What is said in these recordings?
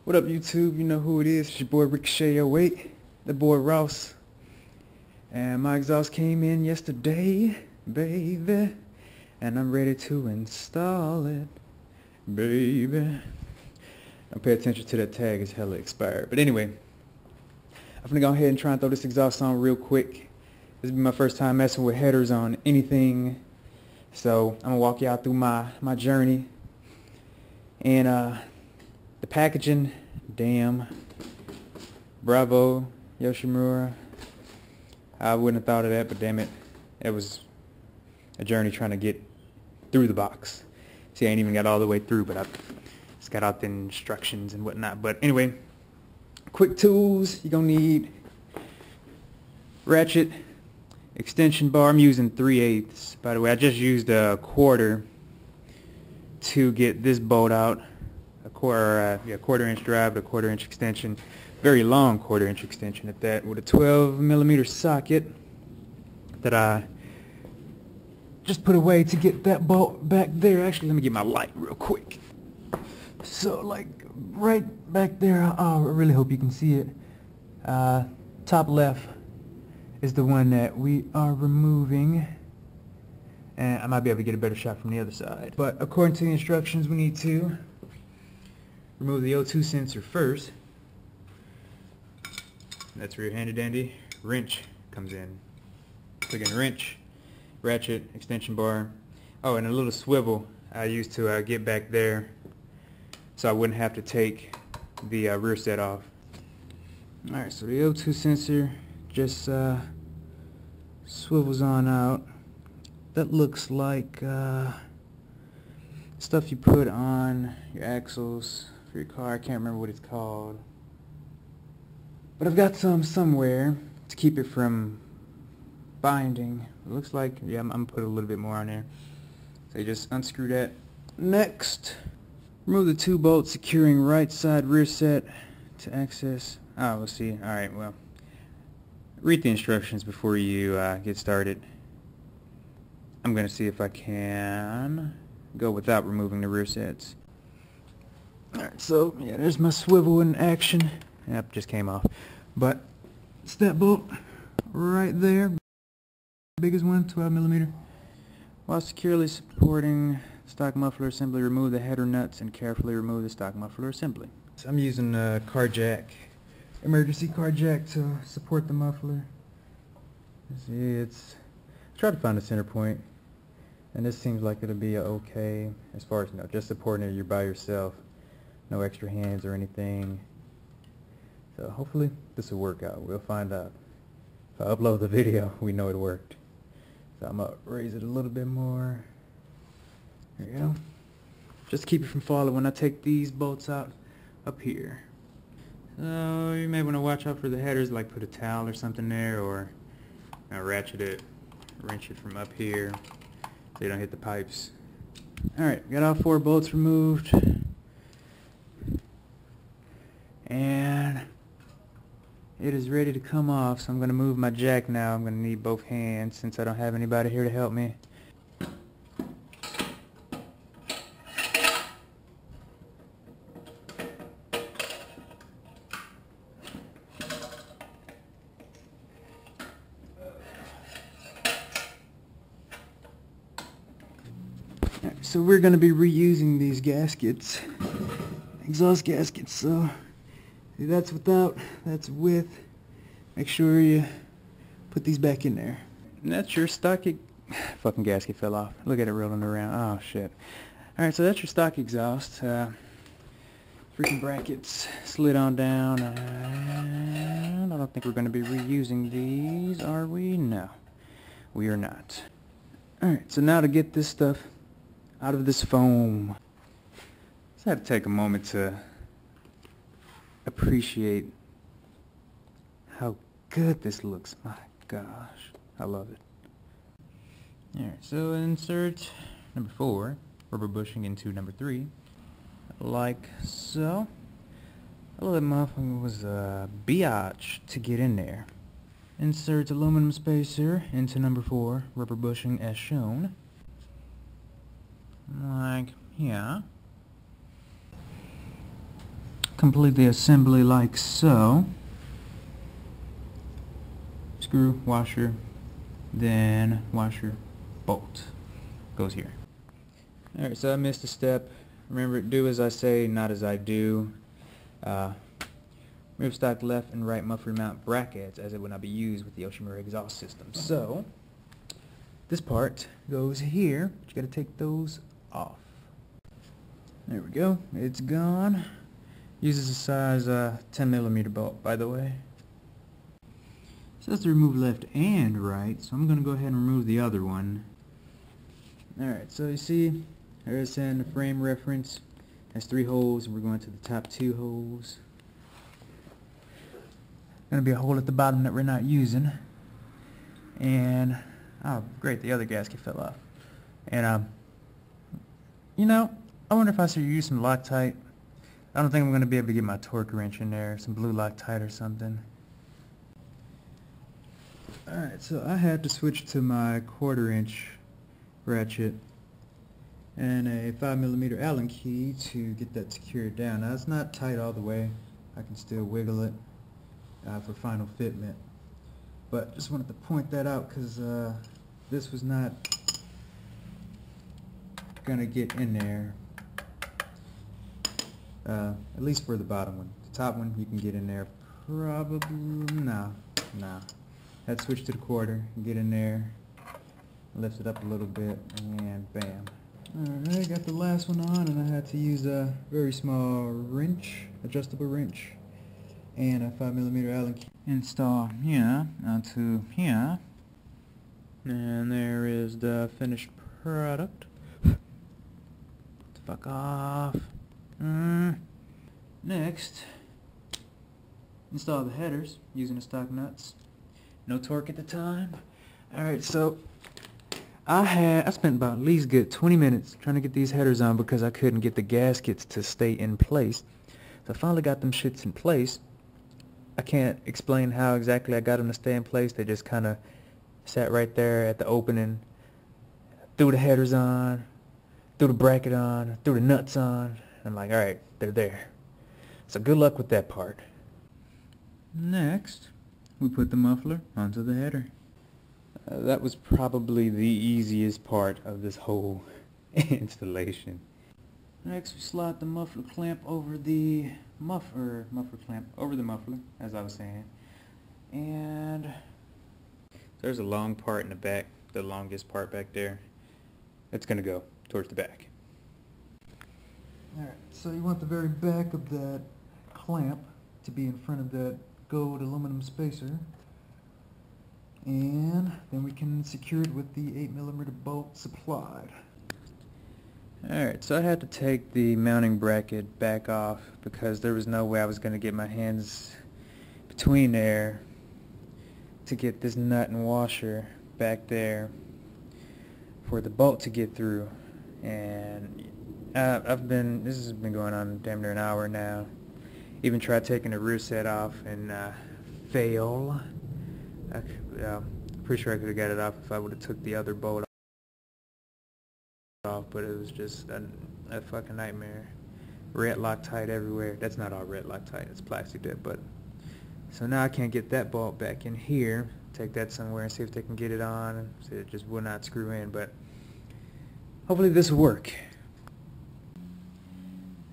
What up, YouTube? You know who it is. It's your boy Ricochet08, the boy Ross. And my exhaust came in yesterday, baby. And I'm ready to install it, baby. Now pay attention to that tag, it's hella expired. But anyway, I'm gonna go ahead and try and throw this exhaust on real quick. This will be my first time messing with headers on anything. So I'm gonna walk y'all through my journey. And the packaging, damn, bravo, Yoshimura. I wouldn't have thought of that, but damn it, it was a journey trying to get through the box. See, I ain't even got all the way through, but I just got out the instructions and whatnot. But anyway, quick tools, you're gonna need ratchet, extension bar. I'm using 3/8. By the way, I just used a quarter to get this bolt out. A quarter-inch drive, a quarter-inch extension, very long quarter-inch extension at that, with a 12mm socket that I just put away to get that bolt back there. Actually, let me get my light real quick. So, like, right back there, I really hope you can see it. Top left is the one that we are removing, and I might be able to get a better shot from the other side. But according to the instructions, we need to remove the O2 sensor first. That's where your handy dandy wrench comes in. Click in wrench, ratchet, extension bar. Oh, and a little swivel I used to get back there so I wouldn't have to take the rear set off. Alright, so the O2 sensor just swivels on out. That looks like stuff you put on your axles for your car. I can't remember what it's called, but I've got some somewhere to keep it from binding. It looks like, yeah, I'm gonna put a little bit more on there. So you just unscrew that. Next, remove the 2 bolts securing right side rear set to access. Oh, we'll see. Alright, well, read the instructions before you get started. I'm gonna see if I can go without removing the rear sets. Alright, so yeah, there's my swivel in action. Yep, just came off. But it's that bolt right there. Biggest one, 12mm. While securely supporting stock muffler assembly, remove the header nuts and carefully remove the stock muffler assembly. So I'm using a car jack, emergency car jack, to support the muffler. See, it's try to find a center point. And this seems like it'll be okay as far as, you know, just supporting it, you're by yourself. No extra hands or anything. So hopefully this will work out. We'll find out. If I upload the video, we know it worked. So I'm going to raise it a little bit more. There you go. Just keep it from falling when I take these bolts out up here. So you may want to watch out for the headers, like put a towel or something there, or ratchet it, wrench it from up here so you don't hit the pipes. Alright, got all 4 bolts removed. And it is ready to come off, so I'm going to move my jack now. I'm going to need both hands since I don't have anybody here to help me. So we're going to be reusing these gaskets, exhaust gaskets. So that's without, that's with. Make sure you put these back in there. And that's your stock. Fucking gasket fell off. Look at it rolling around. Oh shit. Alright, so that's your stock exhaust. Freaking brackets slid on down. And I don't think we're going to be reusing these, are we? No, we are not. Alright, so now to get this stuff out of this foam. Just had to take a moment to appreciate how good this looks. My gosh, I love it. Alright, so insert number 4, rubber bushing into number 3, like so. Although that muffin was a biatch to get in there. Insert aluminum spacer into number 4, rubber bushing as shown. Like, yeah. complete the assembly like so. Screw, washer, then washer, bolt. Goes here. Alright, so I missed a step. Remember, do as I say, not as I do. Remove stock left and right muffler mount brackets, as it would not be used with the Yoshimura exhaust system. So, this part goes here, but you gotta take those off. There we go, it's gone. Uses a size 10mm bolt, by the way. It says to remove left and right, so I'm gonna go ahead and remove the other one. Alright, so you see, there's in the frame reference. Has 3 holes, and we're going to the top 2 holes. Gonna be a hole at the bottom that we're not using. And, oh great, the other gasket fell off. And, you know, I wonder if I should use some Loctite. I don't think I'm gonna be able to get my torque wrench in there, some blue Loctite or something. Alright, so I had to switch to my 1/4 inch ratchet and a 5mm Allen key to get that secured down. Now it's not tight all the way. I can still wiggle it for final fitment. But just wanted to point that out because this was not gonna get in there. At least for the bottom one. The top one you can get in there probably. Nah. Had to switch to the 1/4 and get in there. Lift it up a little bit and bam. Alright, got the last one on, and I had to use a very small wrench, adjustable wrench, and a 5mm Allen key. Install here onto here, and there is the finished product. Fuck off. Next, install the headers using the stock nuts. No torque at the time. Alright, so I spent about at least good 20 minutes trying to get these headers on because I couldn't get the gaskets to stay in place. So I finally got them shits in place. I can't explain how exactly I got them to stay in place. They just kind of sat right there at the opening. Threw the headers on, threw the bracket on, threw the nuts on. I'm like, alright, they're there. So good luck with that part. Next, we put the muffler onto the header. That was probably the easiest part of this whole installation. Next, we slide the muffler clamp over the muffler clamp over the muffler, as I was saying. And there's a long part in the back, the longest part back there. It's gonna go towards the back. Alright, so you want the very back of that clamp to be in front of that gold aluminum spacer. And then we can secure it with the 8mm bolt supplied. Alright, so I had to take the mounting bracket back off because there was no way I was going to get my hands between there to get this nut and washer back there for the bolt to get through. And this has been going on damn near an hour now. Even tried taking the rear set off and fail. Pretty sure I could have got it off if I would have took the other bolt off, but it was just a fucking nightmare. Red Loctite everywhere. That's not all red Loctite, it's plastic dip, but so now I can't get that bolt back in here. Take that somewhere and see if they can get it on, and see it just will not screw in, but hopefully this will work.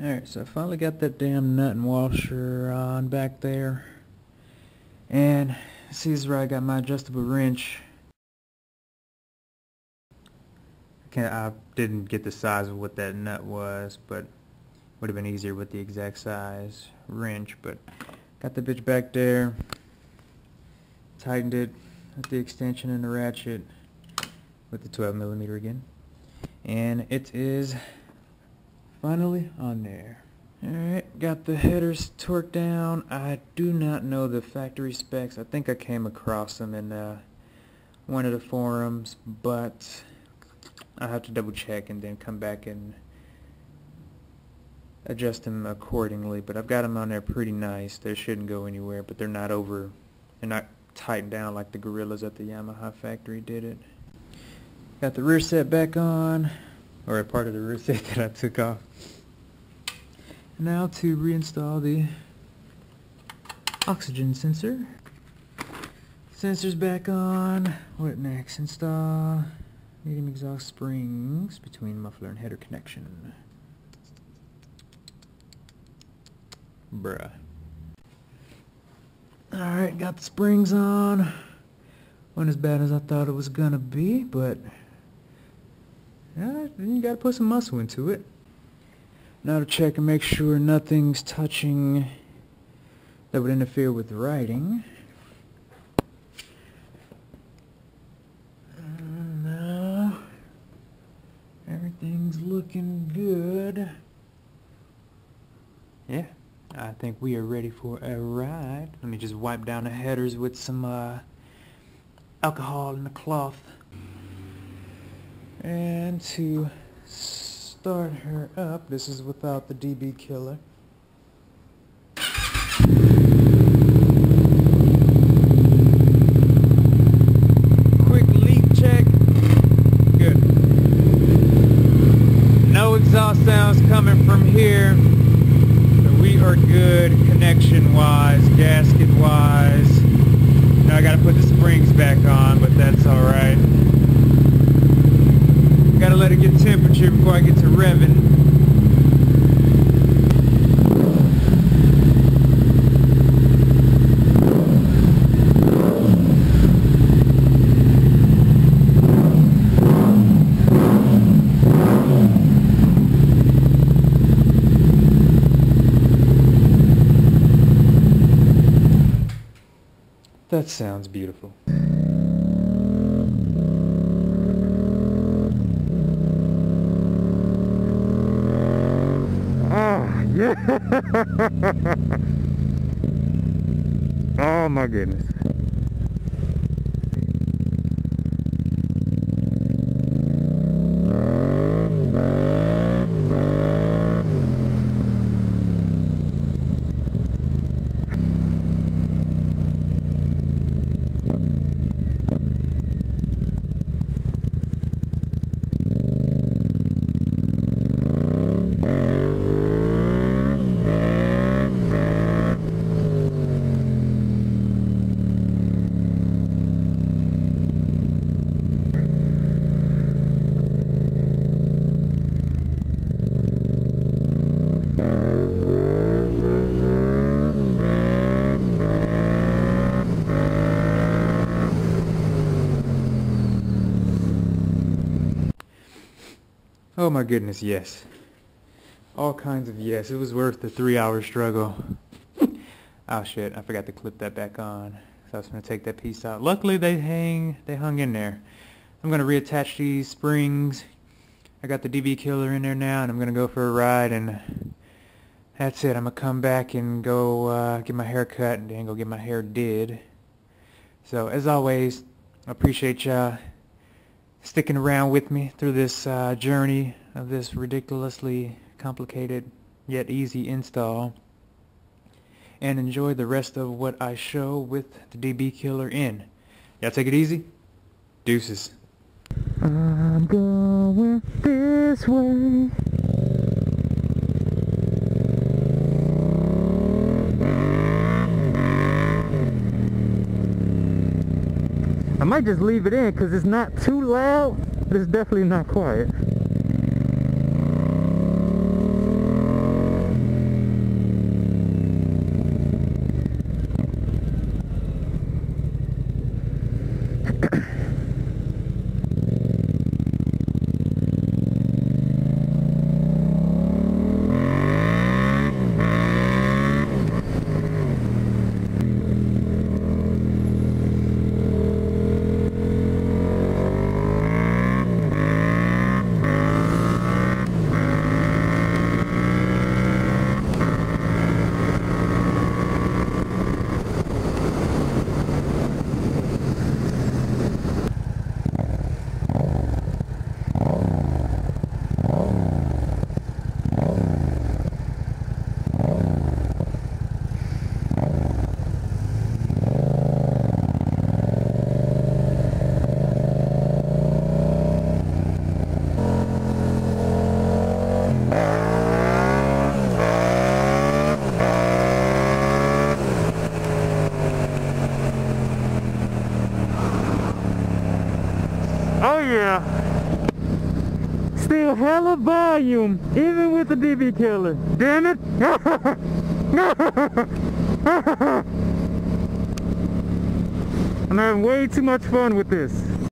Alright, so I finally got that damn nut and washer on back there, and see, this is where I got my adjustable wrench. I didn't get the size of what that nut was, but would have been easier with the exact size wrench. But got the bitch back there, tightened it with the extension and the ratchet with the 12mm again, and it is finally on there. Alright, got the headers torqued down. I do not know the factory specs. I think I came across them in one of the forums, but I'll have to double check and then come back and adjust them accordingly. But I've got them on there pretty nice. They shouldn't go anywhere, but they're not tightened down like the Gorillas at the Yamaha factory did it. Got the rear set back on, or a part of the rear set that I took off. Now to reinstall the oxygen sensor. Sensor's back on. What next? Install medium exhaust springs between muffler and header connection. Bruh. Alright, got the springs on. Wasn't as bad as I thought it was gonna be, but yeah, you gotta put some muscle into it. Now to check and make sure nothing's touching that would interfere with writing. Now everything's looking good. Yeah, I think we are ready for a ride. Let me just wipe down the headers with some alcohol in the cloth. And to start her up, this is without the DB killer. Quick leak check. Good. No exhaust sounds coming from here. So we are good connection-wise, gasket-wise. Now I gotta put the springs back on, but that's alright. Gotta let it get temperature before I get to revving. That sounds beautiful. Yeah. Oh my goodness. Oh my goodness, yes. All kinds of yes. It was worth the 3-hour struggle. Oh shit, I forgot to clip that back on. So I was going to take that piece out. Luckily they hung in there. I'm going to reattach these springs. I got the DB killer in there now, and I'm going to go for a ride, and that's it. I'm going to come back and go get my hair cut and then go get my hair did. So as always, I appreciate y'all sticking around with me through this journey of this ridiculously complicated yet easy install, and enjoy the rest of what I show with the DB killer in. Y'all take it easy. Deuces. I'm going this way. I might just leave it in because it's not too loud, but it's definitely not quiet. yeah. Still hella volume, even with the DB killer. Damn it! I'm having way too much fun with this.